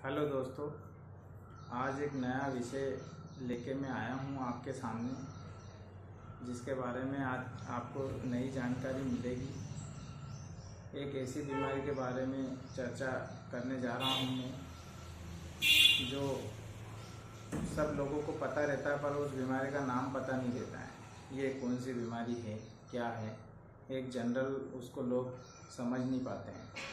Hello दोस्तों, आज एक नया विषय लेके मैं आया हूँ आपके सामने, जिसके बारे में आज आपको नई जानकारी मिलेगी। एक ऐसी बीमारी के बारे में चर्चा करने जा रहा हूँ मैं, जो सब लोगों को पता रहता है पर उस बीमारी का नाम पता नहीं रहता है। ये कौन सी बीमारी है, क्या है, एक जनरल उसको लोग समझ नहीं पाते हैं।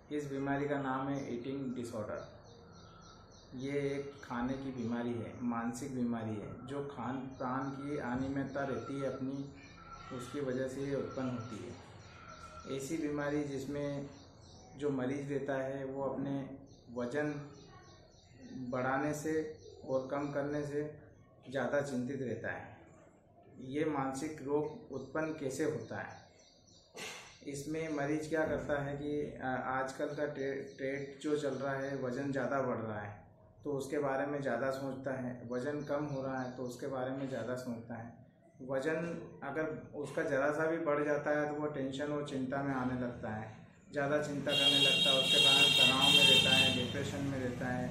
इस बीमारी का नाम है ईटिंग डिसऑर्डर। ये एक खाने की बीमारी है, मानसिक बीमारी है, जो खान पान की अनियमितता रहती है अपनी, उसकी वजह से ये उत्पन्न होती है। ऐसी बीमारी जिसमें जो मरीज रहता है वो अपने वज़न बढ़ाने से और कम करने से ज़्यादा चिंतित रहता है। ये मानसिक रोग उत्पन्न कैसे होता है? इसमें मरीज क्या करता है कि आजकल का ट्रेंड जो चल रहा है, वज़न ज़्यादा बढ़ रहा है तो उसके बारे में ज़्यादा सोचता है, वज़न कम हो रहा है तो उसके बारे में ज़्यादा सोचता है। वज़न अगर उसका ज़रा सा भी बढ़ जाता है तो वो टेंशन और चिंता में आने लगता है, ज़्यादा चिंता करने लगता है, उसके कारण तनाव में रहता है, डिप्रेशन में रहता है।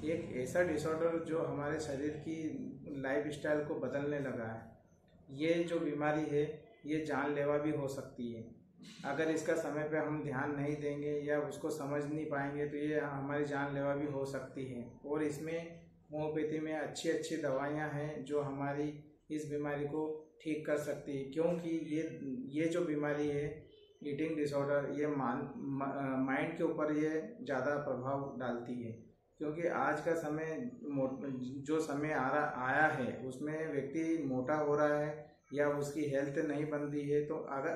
एक ऐसा डिसऑर्डर जो हमारे शरीर की लाइफस्टाइल को बदलने लगा है। ये जो बीमारी है ये जानलेवा भी हो सकती है। अगर इसका समय पे हम ध्यान नहीं देंगे या उसको समझ नहीं पाएंगे तो ये हमारी जानलेवा भी हो सकती है। और इसमें होम्योपैथी में अच्छी अच्छी दवाइयाँ हैं जो हमारी इस बीमारी को ठीक कर सकती है, क्योंकि ये जो बीमारी है ईटिंग डिसऑर्डर, ये माइंड के ऊपर ये ज़्यादा प्रभाव डालती है। क्योंकि आज का समय जो समय आया है उसमें व्यक्ति मोटा हो रहा है या उसकी हेल्थ नहीं बन रही है। तो अगर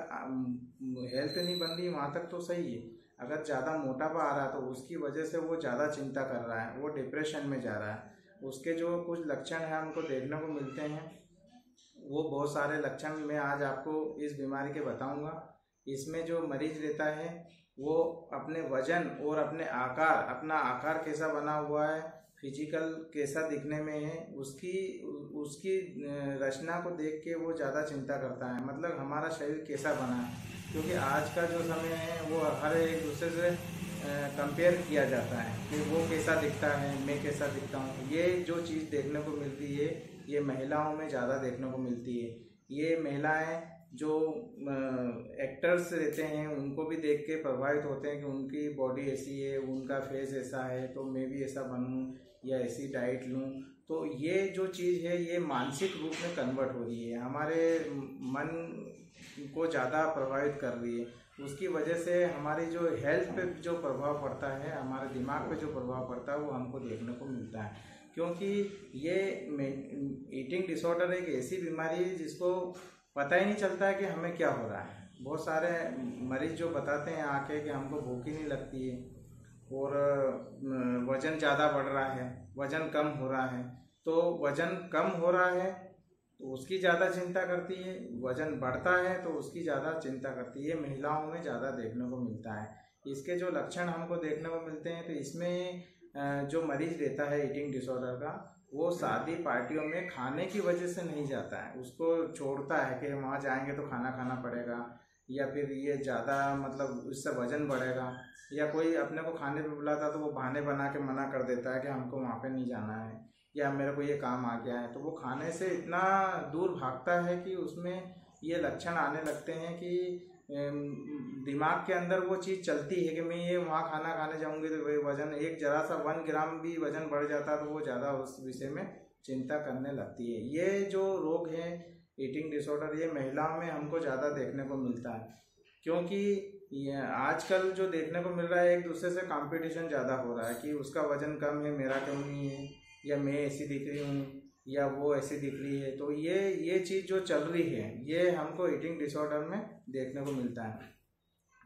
हेल्थ नहीं बन रही वहाँ तक तो सही है, अगर ज़्यादा मोटापा आ रहा है तो उसकी वजह से वो ज़्यादा चिंता कर रहा है, वो डिप्रेशन में जा रहा है। उसके जो कुछ लक्षण हैं हमको देखने को मिलते हैं, वो बहुत सारे लक्षण मैं आज आपको इस बीमारी के बताऊंगा। इसमें जो मरीज रहता है वो अपने वजन और अपना आकार कैसा बना हुआ है, फिजिकल कैसा दिखने में है, उसकी रचना को देख के वो ज़्यादा चिंता करता है, मतलब हमारा शरीर कैसा बना है। क्योंकि आज का जो समय है वो हर एक दूसरे से कंपेयर किया जाता है कि वो कैसा दिखता है, मैं कैसा दिखता हूँ। ये जो चीज़ देखने को मिलती है ये महिलाओं में ज़्यादा देखने को मिलती है। ये महिलाएं जो एक्टर्स रहते हैं उनको भी देख के प्रभावित होते हैं कि उनकी बॉडी ऐसी है, उनका फेस ऐसा है तो मैं भी ऐसा बनूं या ऐसी डाइट लूं। तो ये जो चीज़ है ये मानसिक रूप में कन्वर्ट हो रही है, हमारे मन को ज़्यादा प्रभावित कर रही है। उसकी वजह से हमारी जो हेल्थ पे जो प्रभाव पड़ता है, हमारे दिमाग पे जो प्रभाव पड़ता है वो हमको देखने को मिलता है। क्योंकि ये ईटिंग डिसऑर्डर एक ऐसी बीमारी है जिसको पता ही नहीं चलता है कि हमें क्या हो रहा है। बहुत सारे मरीज जो बताते हैं आके कि हमको भूख ही नहीं लगती है और वज़न ज़्यादा बढ़ रहा है, वज़न कम हो रहा है। तो वज़न कम हो रहा है तो उसकी ज़्यादा चिंता करती है, वज़न बढ़ता है तो उसकी ज़्यादा चिंता करती है। महिलाओं में ज़्यादा देखने को मिलता है। इसके जो लक्षण हमको देखने को मिलते हैं तो इसमें जो मरीज रहता है ईटिंग डिसऑर्डर का, वो शादी पार्टियों में खाने की वजह से नहीं जाता है, उसको छोड़ता है कि वहाँ जाएंगे तो खाना खाना पड़ेगा, या फिर ये ज़्यादा मतलब उससे वज़न बढ़ेगा, या कोई अपने को खाने पे बुलाता तो वो बहाने बना के मना कर देता है कि हमको वहाँ पे नहीं जाना है या मेरे को ये काम आ गया है। तो वो खाने से इतना दूर भागता है कि उसमें ये लक्षण आने लगते हैं कि दिमाग के अंदर वो चीज़ चलती है कि मैं ये वहाँ खाना खाने जाऊँगी तो वही वज़न एक ज़रा सा 1 ग्राम भी वज़न बढ़ जाता है तो वो ज़्यादा उस विषय में चिंता करने लगती है। ये जो रोग है ईटिंग डिसऑर्डर, ये महिलाओं में हमको ज़्यादा देखने को मिलता है। क्योंकि ये आजकल जो देखने को मिल रहा है एक दूसरे से कंपटीशन ज़्यादा हो रहा है कि उसका वज़न कम है, मेरा कम नहीं है, या मैं ऐसी दिख रही हूँ या वो ऐसी दिख रही है। तो ये चीज़ जो चल रही है ये हमको ईटिंग डिसऑर्डर में देखने को मिलता है।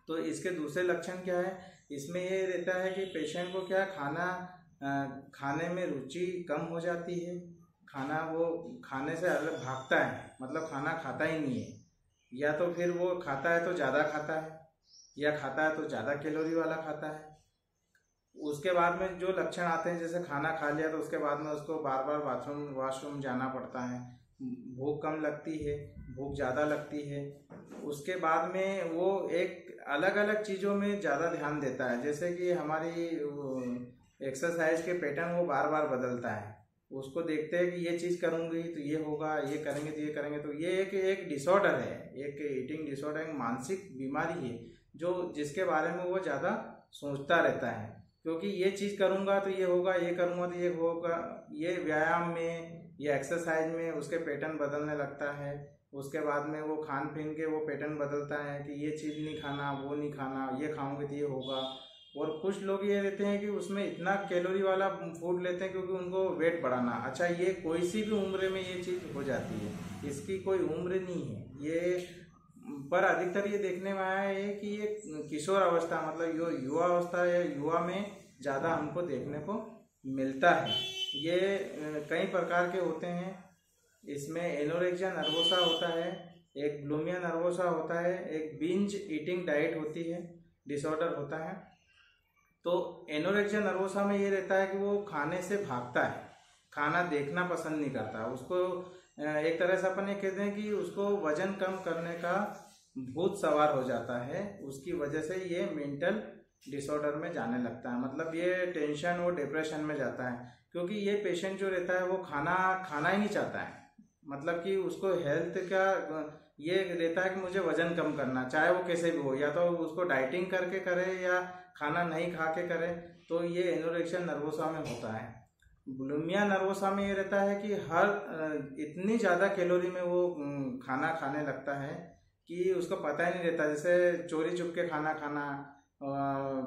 तो इसके दूसरे लक्षण क्या है, इसमें ये रहता है कि पेशेंट को क्या खाने में रुचि कम हो जाती है, वो खाने से अलग भागता है, मतलब खाना खाता ही नहीं है, या तो फिर वो खाता है तो ज़्यादा खाता है, या खाता है तो ज़्यादा कैलोरी वाला खाता है। उसके बाद में जो लक्षण आते हैं जैसे खाना खा लिया तो उसके बाद में उसको बार बार वॉशरूम जाना पड़ता है, भूख कम लगती है, भूख ज़्यादा लगती है। उसके बाद में वो एक अलग अलग चीज़ों में ज़्यादा ध्यान देता है। जैसे कि हमारी एक्सरसाइज के पैटर्न वो बार बार बदलता है, उसको देखते हैं कि ये चीज़ करूँगी तो ये होगा, ये करेंगे तो ये करेंगे। तो ये एक डिसऑर्डर है, एक ईटिंग डिसऑर्डर, एक मानसिक बीमारी है जो जिसके बारे में वो ज़्यादा सोचता रहता है। क्योंकि ये चीज़ करूँगा तो ये होगा, ये करूँगा तो ये होगा, ये व्यायाम में या एक्सरसाइज में उसके पैटर्न बदलने लगता है। उसके बाद में वो खान पीन के वो पैटर्न बदलता है कि ये चीज़ नहीं खाना, वो नहीं खाना, ये खाऊंगे तो ये होगा। और कुछ लोग ये रहते हैं कि उसमें इतना कैलोरी वाला फूड लेते हैं क्योंकि उनको वेट बढ़ाना। अच्छा, ये कोई सी भी उम्र में ये चीज़ हो जाती है, इसकी कोई उम्र नहीं है ये। पर अधिकतर ये देखने में आया है कि ये किशोर अवस्था मतलब युवा अवस्था या युवा में ज़्यादा हमको देखने को मिलता है। ये कई प्रकार के होते हैं। इसमें एनोरेक्सिया नर्वोसा होता है, एक बुलिमिया नर्वोसा होता है, एक बिंज ईटिंग डाइट होती है, डिसऑर्डर होता है। तो एनोरेक्सिया नर्वोसा में ये रहता है कि वो खाने से भागता है, खाना देखना पसंद नहीं करता। उसको एक तरह से अपन ये कहते हैं कि उसको वजन कम करने का भूत सवार हो जाता है। उसकी वजह से ये मेंटल डिसऑर्डर में जाने लगता है, मतलब ये टेंशन और डिप्रेशन में जाता है। क्योंकि ये पेशेंट जो रहता है वो खाना ही नहीं चाहता है, मतलब कि उसको हेल्थ का ये रहता है कि मुझे वजन कम करना, चाहे वो कैसे भी हो, या तो उसको डाइटिंग करके करे या खाना नहीं खा के करे। तो ये एनोरेक्सिया नर्वोसा में होता है। बुलिमिया नर्वोसा में ये रहता है कि हर इतनी ज़्यादा कैलोरी में वो खाना खाने लगता है कि उसको पता ही नहीं रहता। जैसे चोरी चुप के खाना खाना,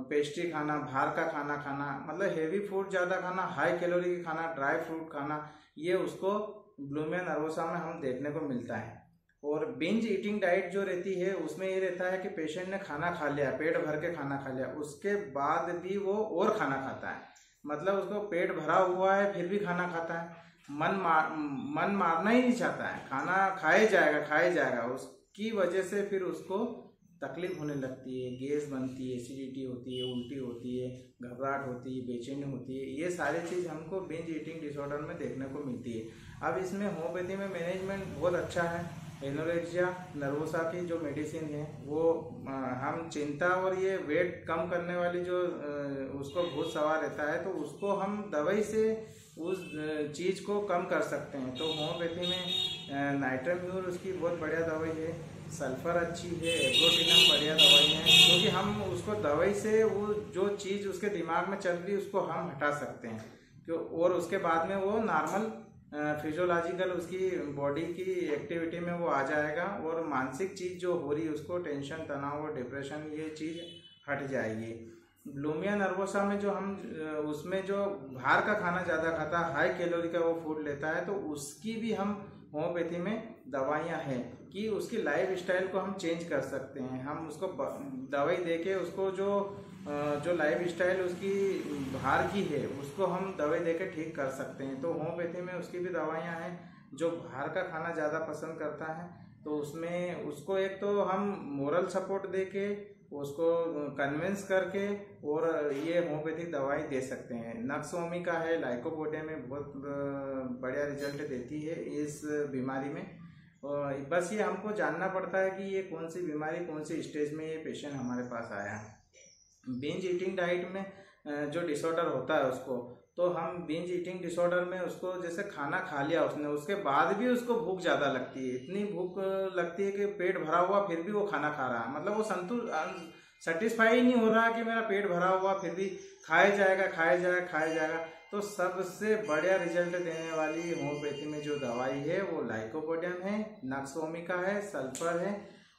पेस्ट्री खाना, बाहर का खाना खाना, मतलब हेवी फूड ज़्यादा खाना, हाई कैलोरी खाना, ड्राई फ्रूट खाना, ये उसको बुलिमिया नर्वोसा में हम देखने को मिलता है। और बिंज ईटिंग डाइट जो रहती है उसमें ये रहता है कि पेशेंट ने खाना खा लिया, पेट भर के खाना खा लिया, उसके बाद भी वो और खाना खाता है, मतलब उसको पेट भरा हुआ है फिर भी खाना खाता है। मन मारना ही नहीं चाहता है, खाना खाए जाएगा। उसकी वजह से फिर उसको तकलीफ होने लगती है, गैस बनती है, एसिडिटी होती है, उल्टी होती है, घबराहट होती है, बेचैनी होती है। ये सारी चीज़ हमको बिंज ईटिंग डिसऑर्डर में देखने को मिलती है। अब इसमें होम्योपैथी में मैनेजमेंट बहुत अच्छा है। एनोरेक्सिया नर्वोसा की जो मेडिसिन है वो हम चिंता और ये वेट कम करने वाली जो उसको भूत सवार रहता है तो उसको हम दवाई से उस चीज़ को कम कर सकते हैं। तो होम्योपैथी में नाइट्रोम्यूर उसकी बहुत बढ़िया दवाई है, सल्फर अच्छी है, एब्रोटिनम बढ़िया दवाई है, क्योंकि हम उसको दवाई से वो जो चीज़ उसके दिमाग में चल रही है उसको हम हटा सकते हैं क्यों, और उसके बाद में वो नॉर्मल फिजियोलॉजिकल उसकी बॉडी की एक्टिविटी में वो आ जाएगा और मानसिक चीज़ जो हो रही है उसको टेंशन, तनाव और डिप्रेशन ये चीज़ हट जाएगी। बुलिमिया नर्वोसा में जो हम उसमें जो बाहर का खाना ज़्यादा खाता है, हाई कैलोरी का वो फूड लेता है, तो उसकी भी हम होम्योपैथी में दवाइयाँ हैं कि उसकी लाइफ स्टाइल को हम चेंज कर सकते हैं। हम उसको दवाई देके उसको जो लाइफ स्टाइल उसकी बाहर की है उसको हम दवाई देके ठीक कर सकते हैं। तो होम्योपैथी में उसकी भी दवाइयाँ हैं। जो बाहर का खाना ज़्यादा पसंद करता है तो उसमें उसको एक तो हम मोरल सपोर्ट देके उसको कन्विंस करके और ये होम्योपैथिक दवाई दे सकते हैं। नक्सोमी का है, लाइकोपोडियम में बहुत बढ़िया रिजल्ट देती है इस बीमारी में। बस ये हमको जानना पड़ता है कि ये कौन सी बीमारी कौन सी स्टेज में ये पेशेंट हमारे पास आया है। बिंज ईटिंग डाइट में जो डिसऑर्डर होता है उसको, तो हम बिंज ईटिंग डिसऑर्डर में उसको जैसे खाना खा लिया उसने, उसके बाद भी उसको भूख ज़्यादा लगती है, इतनी भूख लगती है कि पेट भरा हुआ फिर भी वो खाना खा रहा है, मतलब वो सेटिस्फाई नहीं हो रहा कि मेरा पेट भरा हुआ फिर भी खाया जाएगा। तो सबसे बढ़िया रिजल्ट देने वाली होम्योपैथी में जो दवाई है वो लाइकोपोडियम है, नक्सोमिका है, सल्फर है,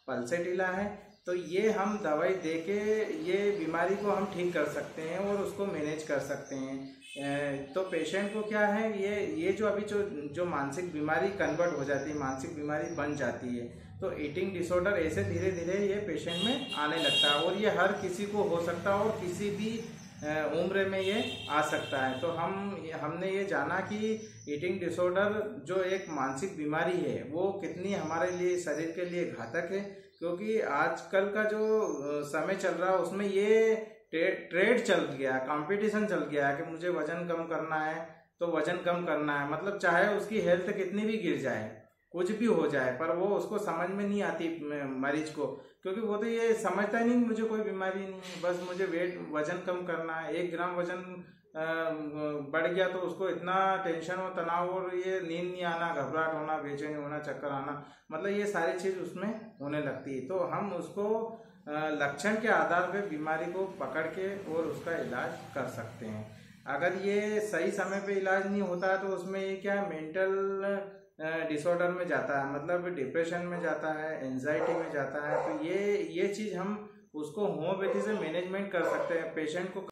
पल्सेटिला है। तो ये हम दवाई देके ये बीमारी को हम ठीक कर सकते हैं और उसको मैनेज कर सकते हैं। तो पेशेंट को क्या है, ये जो अभी जो मानसिक बीमारी कन्वर्ट हो जाती है, मानसिक बीमारी बन जाती है, तो ईटिंग डिसऑर्डर ऐसे धीरे धीरे ये पेशेंट में आने लगता है और ये हर किसी को हो सकता है और किसी भी उम्र में ये आ सकता है। तो हमने ये जाना कि ईटिंग डिसऑर्डर जो एक मानसिक बीमारी है वो कितनी हमारे लिए शरीर के लिए घातक है, क्योंकि आजकल का जो समय चल रहा है उसमें ये ट्रेड चल गया, कंपटीशन चल गया है कि मुझे वजन कम करना है तो वजन कम करना है, मतलब चाहे उसकी हेल्थ कितनी भी गिर जाए, कुछ भी हो जाए, पर वो उसको समझ में नहीं आती मरीज को क्योंकि वो तो ये समझता ही नहीं मुझे कोई बीमारी नहीं है, बस मुझे वजन कम करना है। 1 ग्राम वजन बढ़ गया तो उसको इतना टेंशन और तनाव और ये नींद नहीं आना, घबराहट होना, बेचैनी होना, चक्कर आना, मतलब ये सारी चीज़ उसमें होने लगती है। तो हम उसको लक्षण के आधार पे बीमारी को पकड़ के और उसका इलाज कर सकते हैं। अगर ये सही समय पे इलाज नहीं होता है तो उसमें ये क्या मेंटल डिसऑर्डर में जाता है, मतलब डिप्रेशन में जाता है, एंजाइटी में जाता है। तो ये चीज़ हम उसको होम्योपैथी से मैनेजमेंट कर सकते हैं। पेशेंट को